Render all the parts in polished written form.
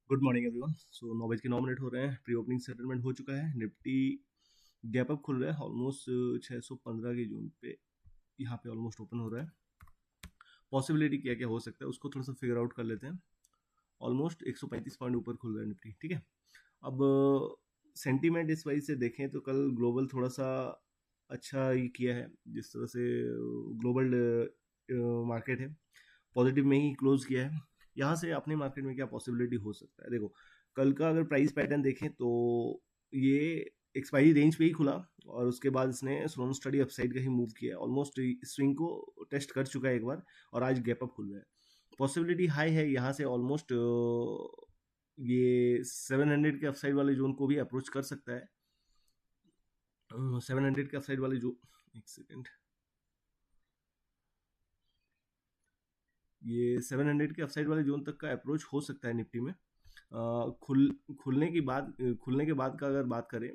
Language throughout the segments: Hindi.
Good morning everyone. सो 9 बज के 9 मिनट हो रहे हैं। प्री ओपनिंग सेटलमेंट हो चुका है। निफ्टी गैप अप खुल रहा है ऑलमोस्ट 615 की जोन पे। यहाँ पे ऑलमोस्ट ओपन हो रहा है। पॉसिबिलिटी क्या क्या हो सकता है उसको थोड़ा सा फिगर आउट कर लेते हैं। ऑलमोस्ट 135 पॉइंट ऊपर खुल रहा है निफ्टी। ठीक है। अब सेंटीमेंट इस वजह से देखें तो कल ग्लोबल थोड़ा सा अच्छा ही किया है। जिस तरह से ग्लोबल मार्केट है पॉजिटिव में ही क्लोज किया है। यहाँ से अपने मार्केट में क्या पॉसिबिलिटी हो सकता है, देखो कल का अगर प्राइस पैटर्न देखें तो ये एक्सपायरी रेंज पे ही खुला और उसके बाद इसने स्लोन स्टडी अपसाइड का ही मूव किया। ऑलमोस्ट स्विंग को टेस्ट कर चुका है एक बार और आज गैप अप खुल रहा है। पॉसिबिलिटी हाई है यहाँ से ऑलमोस्ट ये 700 के अपसाइड वाले जोन को भी अप्रोच कर सकता है। 700 के अपसाइड वाले जो, एक सेकेंड, ये 700 के अपसाइड वाले जोन तक का अप्रोच हो सकता है निफ्टी में। खुलने के बाद का अगर बात करें,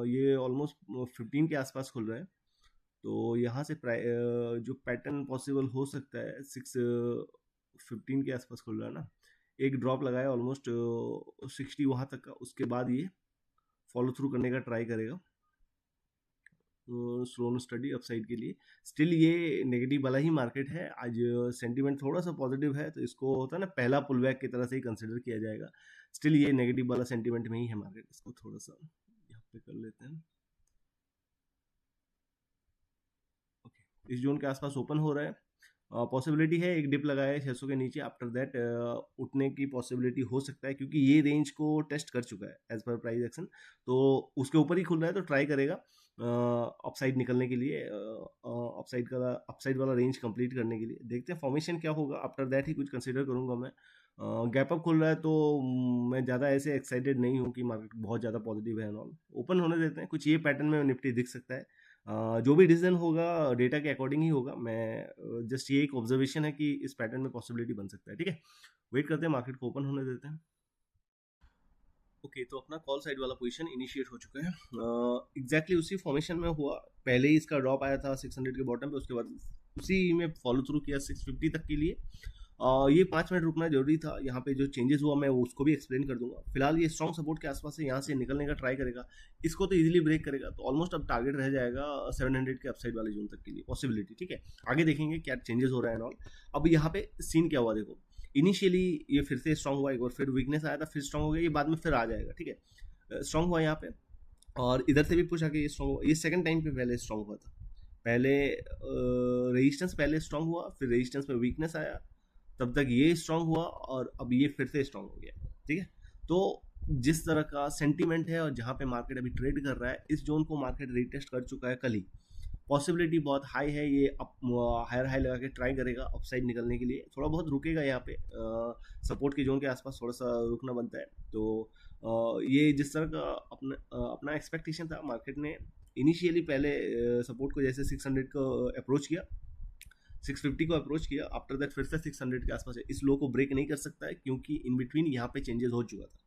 ये ऑलमोस्ट 15 के आसपास खुल रहा है। तो यहाँ से जो पैटर्न पॉसिबल हो सकता है 615 के आसपास खुल रहा है ना। एक ड्रॉप लगाया ऑलमोस्ट 60 वहाँ तक का, उसके बाद ये फॉलो थ्रू करने का ट्राई करेगा स्लोन स्टडी अपसाइड के लिए। स्टिल ये नेगेटिव वाला ही मार्केट है आज। सेंटीमेंट थोड़ा सा पॉजिटिव है तो इसको होता है ना पहला पुल बैक की तरह से ही कंसिडर किया जाएगा। स्टिल ये नेगेटिव वाला सेंटीमेंट में ही है मार्केट। इसको थोड़ा सा यहाँ पे कर लेते हैं। ओके, इस जोन के आसपास ओपन हो रहा है। पॉसिबिलिटी है एक डिप लगाए 600 के नीचे, आफ्टर दैट उठने की पॉसिबिलिटी हो सकता है क्योंकि ये रेंज को टेस्ट कर चुका है एज पर प्राइस एक्शन। तो उसके ऊपर ही खुल रहा है तो ट्राई करेगा अपसाइड निकलने के लिए, अपसाइड वाला रेंज कंप्लीट करने के लिए। देखते हैं फॉर्मेशन क्या होगा, आफ्टर दैट ही कुछ कंसिडर करूंगा मैं। गैप अप खुल रहा है तो मैं ज़्यादा ऐसे एक्साइटेड नहीं हूँ कि मार्केट बहुत ज़्यादा पॉजिटिव है। ऑल ओपन होने देते हैं, कुछ ये पैटर्न में निफ्टी दिख सकता है। जो भी डिसीजन होगा डेटा के अकॉर्डिंग ही होगा। मैं जस्ट ये एक ऑब्जर्वेशन है कि इस पैटर्न में पॉसिबिलिटी बन सकता है। ठीक है, वेट करते हैं, मार्केट को ओपन होने देते हैं। ओके, तो अपना कॉल साइड वाला पोजीशन इनिशिएट हो चुका है। एग्जैक्टली उसी फॉर्मेशन में हुआ। पहले ही इसका ड्रॉप आया था 600 के बॉटम पे, उसके बाद उसी में फॉलो थ्रू किया 650 तक के लिए। ये 5 मिनट रुकना जरूरी था। यहाँ पे जो चेंजेस हुआ मैं उसको भी एक्सप्लेन कर दूंगा। फिलहाल ये स्ट्रॉन्ग सपोर्ट के आसपास से यहाँ से निकलने का ट्राई करेगा। इसको तो इजीली ब्रेक करेगा तो ऑलमोस्ट अब टारगेट रह जाएगा 700 के अपसाइड वाले जोन तक के लिए पॉसिबिलिटी। ठीक है, आगे देखेंगे क्या चेंजेस हो रहा है ऑल। अब यहाँ पे सीन क्या हुआ देखो, इनिशियली ये फिर से स्ट्रॉन्ग हुआ, एक बार फिर वीकनेस आया था, फिर स्ट्रॉन्ग हो गया, ये बाद में फिर आ जाएगा। ठीक है, स्ट्रॉन्ग हुआ यहाँ पे और इधर से भी पुश आके ये स्ट्रॉन्ग हुआ। ये सेकंड टाइम पे पहले स्ट्रॉन्ग हुआ था। पहले रेजिस्टेंस पहले स्ट्रॉन्ग हुआ, फिर रेजिस्टेंस पे वीकनेस आया, तब तक ये स्ट्रॉन्ग हुआ और अब ये फिर से स्ट्रॉन्ग हो गया। ठीक है, तो जिस तरह का सेंटीमेंट है और जहाँ पे मार्केट अभी ट्रेड कर रहा है, इस जोन को मार्केट रीटेस्ट कर चुका है कल ही। पॉसिबिलिटी बहुत हाई है ये हायर हाई लगा के ट्राई करेगा अपसाइड निकलने के लिए। थोड़ा बहुत रुकेगा यहाँ पे, सपोर्ट के जोन के आसपास थोड़ा सा रुकना बनता है। तो ये जिस तरह का अपना एक्सपेक्टेशन था, मार्केट ने इनिशियली पहले सपोर्ट को जैसे 600 को अप्रोच किया, 650 को अप्रोच किया, आफ्टर दैट फिर से 600 के आसपास है। इस लो को ब्रेक नहीं कर सकता है क्योंकि इन बिटवीन यहाँ पे चेंजेस हो चुका था।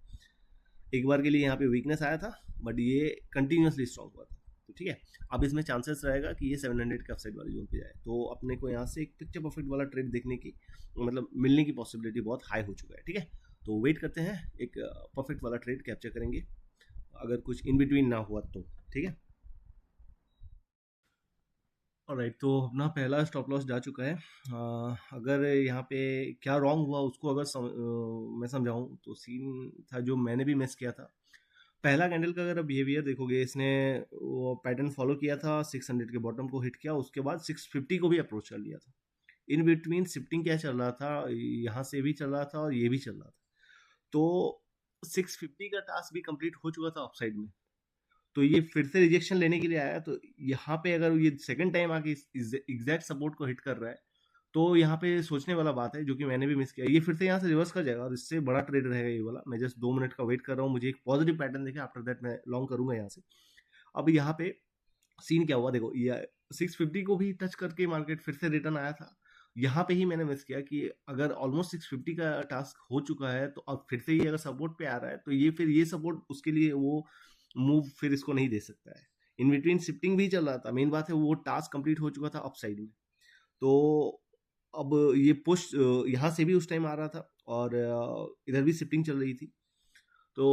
एक बार के लिए यहाँ पे वीकनेस आया था बट ये कंटिन्यूसली स्ट्रॉन्ग हुआ था। तो ठीक है, अब इसमें चांसेस रहेगा कि ये 700 के अपसाइड वाली जोन पे जाए। तो अपने को यहाँ से एक पिक्चर परफेक्ट वाला ट्रेड देखने की, मतलब मिलने की पॉसिबिलिटी बहुत हाई हो चुका है। ठीक है, तो वेट करते हैं, एक परफेक्ट वाला ट्रेड कैप्चर करेंगे अगर कुछ इन बिटवीन ना हुआ तो। ठीक है, ऑलराइट, तो अपना पहला स्टॉप लॉस जा चुका है। अगर यहाँ पे क्या रॉन्ग हुआ उसको अगर मैं समझाऊँ तो सीन था जो मैंने भी मिस किया था। पहला कैंडल का अगर बिहेवियर देखोगे, इसने वो पैटर्न फॉलो किया था, 600 के बॉटम को हिट किया, उसके बाद 650 को भी अप्रोच कर लिया था। इन बिटवीन शिफ्टिंग क्या चल रहा था, यहाँ से भी चल रहा था और ये भी चल रहा था। तो 650 का टास्क भी कंप्लीट हो चुका था अपसाइड में। तो ये फिर से रिजेक्शन लेने के लिए आया। तो यहाँ पे अगर ये सेकंड टाइम आके एग्जैक्ट सपोर्ट को हिट कर रहा है तो यहाँ पे सोचने वाला बात है, जो कि मैंने भी मिस किया। ये फिर से यहाँ से रिवर्स कर जाएगा और इससे बड़ा ट्रेड रहेगा ये वाला। मैं जस्ट 2 मिनट का वेट कर रहा हूँ, मुझे एक पॉजिटिव पैटर्न देखे, आफ्टर दैट मैं लॉन्ग करूंगा यहाँ से। अब यहाँ पे सीन क्या हुआ देखो, ये 650 को भी टच करके मार्केट फिर से रिटर्न आया था। यहाँ पे ही मैंने मिस किया कि अगर ऑलमोस्ट 650 का टास्क हो चुका है तो अब फिर से ये अगर सपोर्ट पे आ रहा है तो ये फिर ये सपोर्ट उसके लिए वो मूव फिर इसको नहीं दे सकता है। इन बिटवीन शिफ्टिंग भी चल रहा था, मेन बात है वो टास्क कंप्लीट हो चुका था अपसाइड में। तो अब ये पुश यहाँ से भी उस टाइम आ रहा था और इधर भी शिफ्टिंग चल रही थी। तो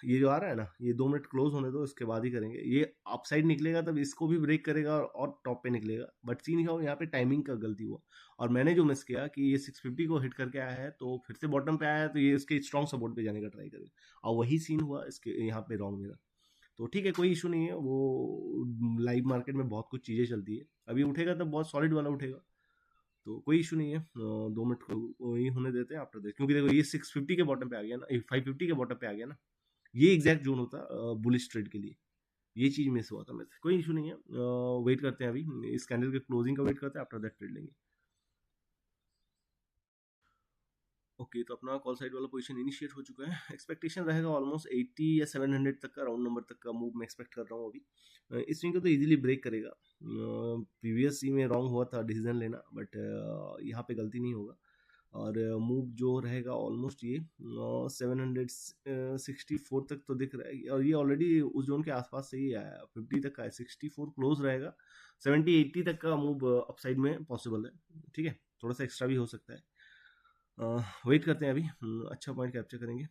ये जो आ रहा है ना, ये 2 मिनट क्लोज होने दो, इसके बाद ही करेंगे। ये अपसाइड निकलेगा तब इसको भी ब्रेक करेगा और टॉप पे निकलेगा। बट सीन क्या हो, यहाँ पे टाइमिंग का गलती हुआ और मैंने जो मिस किया कि ये 650 को हिट करके आया है तो फिर से बॉटम पे आया है, तो ये इसके स्ट्रॉन्ग सपोर्ट पे जाने का ट्राई करेगा और वही सीन हुआ इसके यहाँ पे रॉन्ग मेरा। तो ठीक है, कोई इशू नहीं है, वो लाइव मार्केट में बहुत कुछ चीज़ें चलती है। अभी उठेगा तब बहुत सॉलिड वाला उठेगा, तो कोई इशू नहीं है। 2 मिनट को वही होने देते हैं आफ्टर दैट, क्योंकि देखो ये 650 के बॉटम पे आ गया ना, 550 के बॉटम पे आ गया ना, ये एग्जैक्ट जोन होता बुलिश ट्रेड के लिए। ये चीज मिस हुआ था मेरे से, कोई इशू नहीं है। वेट करते हैं, अभी इस कैंडल के क्लोजिंग का वेट करते हैं, आफ्टर दैट ट्रेड लेंगे। ओके, तो अपना कॉल साइड वाला पोजीशन इनिशिएट हो चुका है। एक्सपेक्टेशन रहेगा ऑलमोस्ट 80 या 700 तक का राउंड नंबर तक का मूव मैं एक्सपेक्ट कर रहा हूँ अभी। इस स्विंग को तो इजीली ब्रेक करेगा। प्रीवियस सी में रॉन्ग हुआ था डिसीजन लेना, बट यहाँ पे गलती नहीं होगा और मूव जो रहेगा ऑलमोस्ट ये 764 तक तो दिख रहा है और ये ऑलरेडी उस जोन के आसपास से ही आया, 50 तक का है। 64 क्लोज रहेगा, 70-80 तक का मूव अपसाइड में पॉसिबल है। ठीक है, थोड़ा सा एक्स्ट्रा भी हो सकता है। वेट करते हैं अभी। अच्छा पॉइंट कैप्चर करेंगे।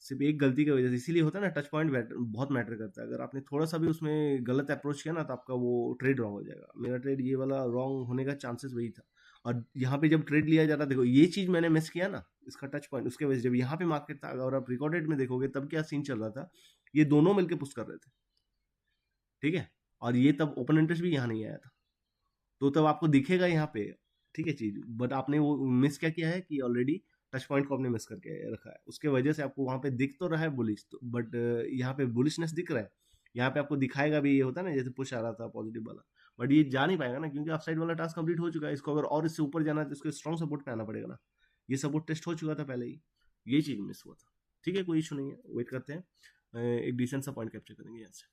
सिर्फ एक गलती की वजह से, इसीलिए होता है ना, टच पॉइंट बहुत मैटर करता है। अगर आपने थोड़ा सा भी उसमें गलत अप्रोच किया ना, तो आपका वो ट्रेड रॉन्ग हो जाएगा। मेरा ट्रेड ये वाला रॉन्ग होने का चांसेस वही था। और यहाँ पे जब ट्रेड लिया जा रहा, देखो ये चीज मैंने मिस किया ना, इसका टच पॉइंट, उसके वजह से जब यहाँ पे मार्केट था, अगर आप रिकॉर्डेड में देखोगे तब क्या सीन चल रहा था, ये दोनों मिलकर पुश कर रहे थे। ठीक है, और ये तब ओपन इंटरेस्ट भी यहाँ नहीं आया था, तो तब आपको दिखेगा यहाँ पे। ठीक है चीज, बट आपने वो मिस क्या किया है कि ऑलरेडी टच पॉइंट को आपने मिस करके रखा है, उसके वजह से आपको वहां पे दिख तो रहा है बुलिश, तो बट यहाँ पे बुलिशनेस दिख रहा है। यहाँ पे आपको दिखाएगा भी, ये होता है ना जैसे पुश आ रहा था पॉजिटिव वाला, बट ये जा नहीं पाएगा ना, क्योंकि ऑफ साइड वाला टास्क कंप्लीट हो चुका है। इसको अगर और इससे ऊपर जाना है तो इसको स्ट्रॉन्ग सपोर्ट पे आना पड़ेगा ना। ये सपोर्ट टेस्ट हो चुका था पहले ही, ये चीज मिस हुआ था। ठीक है, कोई इशू नहीं है, वेट करते हैं। एक डिसेंट सा पॉइंट कैप्चर करेंगे यहाँ से।